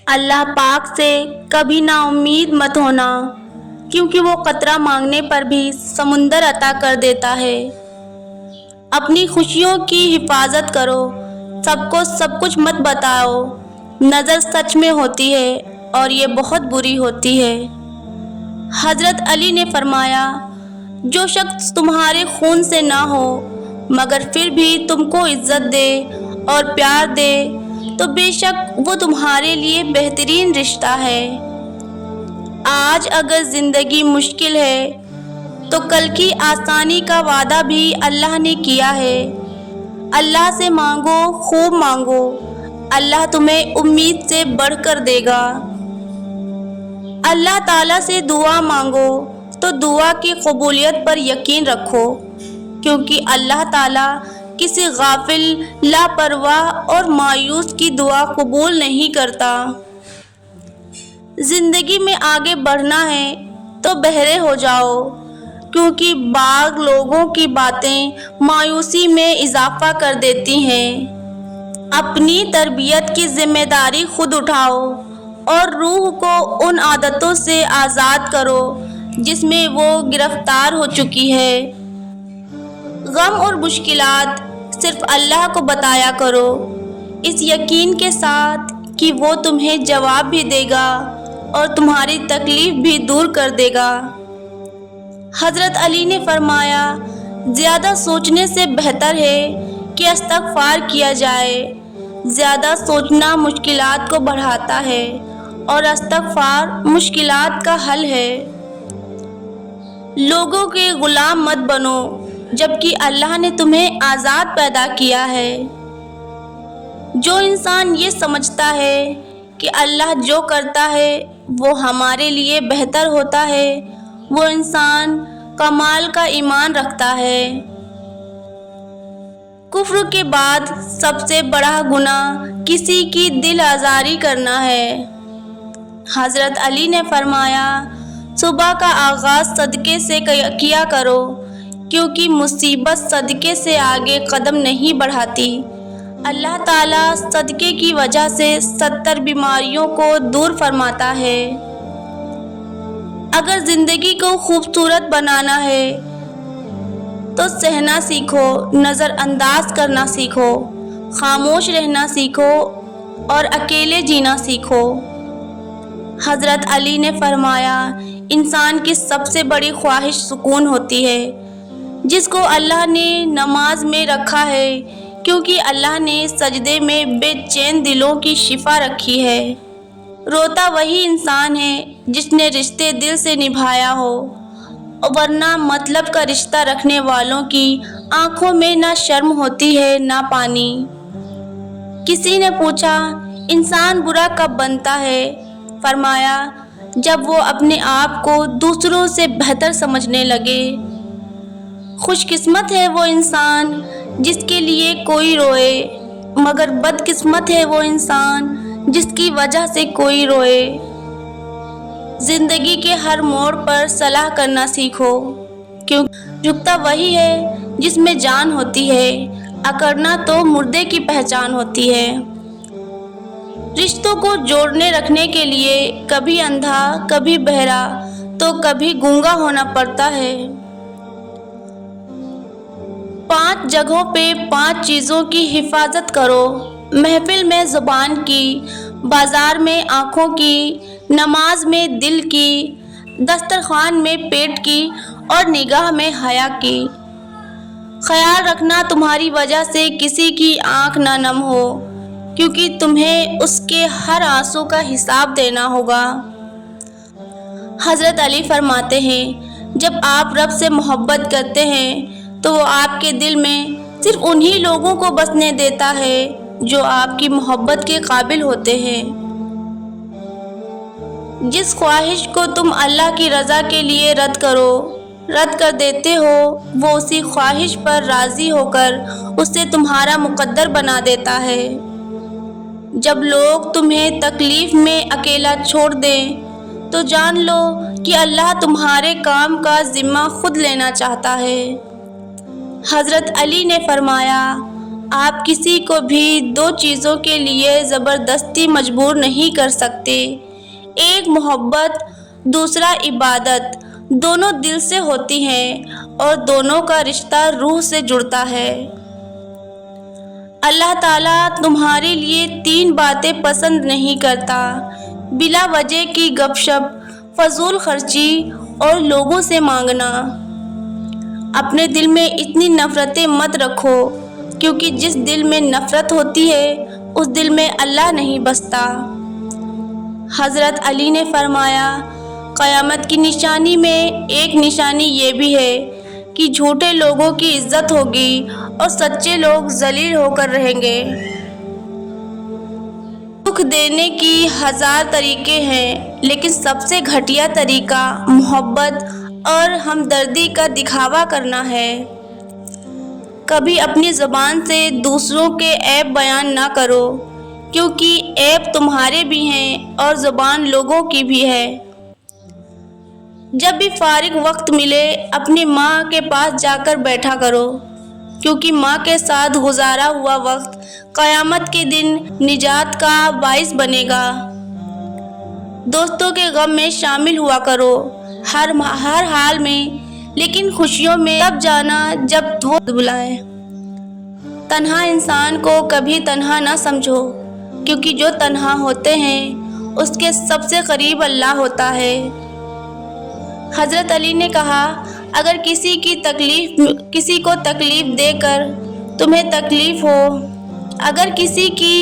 اللہ پاک سے کبھی نا امید مت ہونا، کیونکہ وہ قطرہ مانگنے پر بھی سمندر عطا کر دیتا ہے۔ اپنی خوشیوں کی حفاظت کرو، سب کو سب کچھ مت بتاؤ۔ نظر سچ میں ہوتی ہے اور یہ بہت بری ہوتی ہے۔ حضرت علی نے فرمایا، جو شخص تمہارے خون سے نہ ہو مگر پھر بھی تم کو عزت دے اور پیار دے تو بے شک وہ تمہارے لیے بہترین رشتہ ہے۔ آج اگر زندگی مشکل ہے تو کل کی آسانی کا وعدہ بھی اللہ نے کیا ہے۔ اللہ سے مانگو، خوب مانگو، اللہ تمہیں امید سے بڑھ کر دے گا۔ اللہ تعالیٰ سے دعا مانگو تو دعا کی قبولیت پر یقین رکھو، کیونکہ اللہ تعالیٰ کسی غافل، لاپرواہ اور مایوس کی دعا قبول نہیں کرتا۔ زندگی میں آگے بڑھنا ہے تو بہرے ہو جاؤ، کیونکہ بعض لوگوں کی باتیں مایوسی میں اضافہ کر دیتی ہیں۔ اپنی تربیت کی ذمہ داری خود اٹھاؤ اور روح کو ان عادتوں سے آزاد کرو جس میں وہ گرفتار ہو چکی ہے۔ غم اور مشکلات صرف اللہ کو بتایا کرو، اس یقین کے ساتھ کہ وہ تمہیں جواب بھی دے گا اور تمہاری تکلیف بھی دور کر دے گا۔ حضرت علی نے فرمایا، زیادہ سوچنے سے بہتر ہے کہ استغفار کیا جائے۔ زیادہ سوچنا مشکلات کو بڑھاتا ہے اور استغفار مشکلات کا حل ہے۔ لوگوں کے غلام مت بنو جبکہ اللہ نے تمہیں آزاد پیدا کیا ہے۔ جو انسان یہ سمجھتا ہے کہ اللہ جو کرتا ہے وہ ہمارے لیے بہتر ہوتا ہے، وہ انسان کمال کا ایمان رکھتا ہے۔ کفر کے بعد سب سے بڑا گناہ کسی کی دل آزاری کرنا ہے۔ حضرت علی نے فرمایا، صبح کا آغاز صدقے سے کیا کرو، کیونکہ مصیبت صدقے سے آگے قدم نہیں بڑھاتی۔ اللہ تعالیٰ صدقے کی وجہ سے 70 بیماریوں کو دور فرماتا ہے۔ اگر زندگی کو خوبصورت بنانا ہے تو سہنا سیکھو، نظر انداز کرنا سیکھو، خاموش رہنا سیکھو اور اکیلے جینا سیکھو۔ حضرت علی نے فرمایا، انسان کی سب سے بڑی خواہش سکون ہوتی ہے، جس کو اللہ نے نماز میں رکھا ہے، کیونکہ اللہ نے سجدے میں بے چین دلوں کی شفا رکھی ہے۔ روتا وہی انسان ہے جس نے رشتے دل سے نبھایا ہو، ورنہ مطلب کا رشتہ رکھنے والوں کی آنکھوں میں نہ شرم ہوتی ہے نہ پانی۔ کسی نے پوچھا، انسان برا کب بنتا ہے؟ فرمایا، جب وہ اپنے آپ کو دوسروں سے بہتر سمجھنے لگے۔ خوش قسمت ہے وہ انسان جس کے لیے کوئی روئے، مگر بد قسمت ہے وہ انسان جس کی وجہ سے کوئی روئے۔ زندگی کے ہر موڑ پر صلاح کرنا سیکھو، کیونکہ جھکتا وہی ہے جس میں جان ہوتی ہے، اکڑنا تو مردے کی پہچان ہوتی ہے۔ رشتوں کو جوڑنے رکھنے کے لیے کبھی اندھا، کبھی بہرا تو کبھی گونگا ہونا پڑتا ہے۔ 5 جگہوں پہ 5 چیزوں کی حفاظت کرو، محفل میں زبان کی، بازار میں آنکھوں کی، نماز میں دل کی، دسترخوان میں پیٹ کی اور نگاہ میں حیا کی۔ خیال رکھنا تمہاری وجہ سے کسی کی آنکھ نہ نم ہو، کیونکہ تمہیں اس کے ہر آنسو کا حساب دینا ہوگا۔ حضرت علی فرماتے ہیں، جب آپ رب سے محبت کرتے ہیں تو وہ آپ کے دل میں صرف انہی لوگوں کو بسنے دیتا ہے جو آپ کی محبت کے قابل ہوتے ہیں۔ جس خواہش کو تم اللہ کی رضا کے لیے رد کر دیتے ہو، وہ اسی خواہش پر راضی ہو کر اسے تمہارا مقدر بنا دیتا ہے۔ جب لوگ تمہیں تکلیف میں اکیلا چھوڑ دیں تو جان لو کہ اللہ تمہارے کام کا ذمہ خود لینا چاہتا ہے۔ حضرت علی نے فرمایا، آپ کسی کو بھی دو چیزوں کے لیے زبردستی مجبور نہیں کر سکتے، ایک محبت، دوسرا عبادت، دونوں دل سے ہوتی ہیں اور دونوں کا رشتہ روح سے جڑتا ہے۔ اللہ تعالیٰ تمہارے لیے 3 باتیں پسند نہیں کرتا: بلا وجہ کی گپ شپ، فضول خرچی اور لوگوں سے مانگنا۔ اپنے دل میں اتنی نفرتیں مت رکھو، کیونکہ جس دل میں نفرت ہوتی ہے اس دل میں اللہ نہیں بستا۔ حضرت علی نے فرمایا، قیامت کی نشانی میں ایک نشانی یہ بھی ہے کہ جھوٹے لوگوں کی عزت ہوگی اور سچے لوگ ذلیل ہو کر رہیں گے۔ دکھ دینے کی 1000 طریقے ہیں، لیکن سب سے گھٹیا طریقہ محبت اور ہمدردی کا دکھاوا کرنا ہے۔ کبھی اپنی زبان سے دوسروں کے عیب بیان نہ کرو، کیونکہ عیب تمہارے بھی ہیں اور زبان لوگوں کی بھی ہے۔ جب بھی فارغ وقت ملے اپنی ماں کے پاس جا کر بیٹھا کرو، کیونکہ ماں کے ساتھ گزارا ہوا وقت قیامت کے دن نجات کا باعث بنے گا۔ دوستوں کے غم میں شامل ہوا کرو، ہر حال میں، لیکن خوشیوں میں تب جانا جب وہ بلائیں۔ تنہا انسان کو کبھی تنہا نہ سمجھو، کیونکہ جو تنہا ہوتے ہیں اس کے سب سے قریب اللہ ہوتا ہے۔ حضرت علی نے کہا، اگر کسی کو تکلیف دے کر تمہیں تکلیف ہو، اگر کسی کی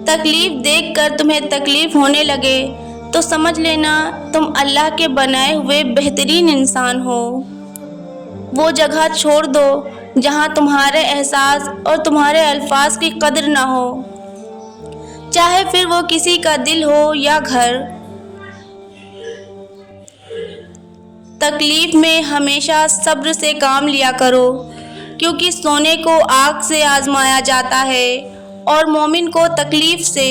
تکلیف دیکھ کر تمہیں تکلیف ہونے لگے تو سمجھ لینا تم اللہ کے بنائے ہوئے بہترین انسان ہو۔ وہ جگہ چھوڑ دو جہاں تمہارے احساس اور تمہارے الفاظ کی قدر نہ ہو، چاہے پھر وہ کسی کا دل ہو یا گھر۔ تکلیف میں ہمیشہ صبر سے کام لیا کرو، کیونکہ سونے کو آگ سے آزمایا جاتا ہے اور مومن کو تکلیف سے۔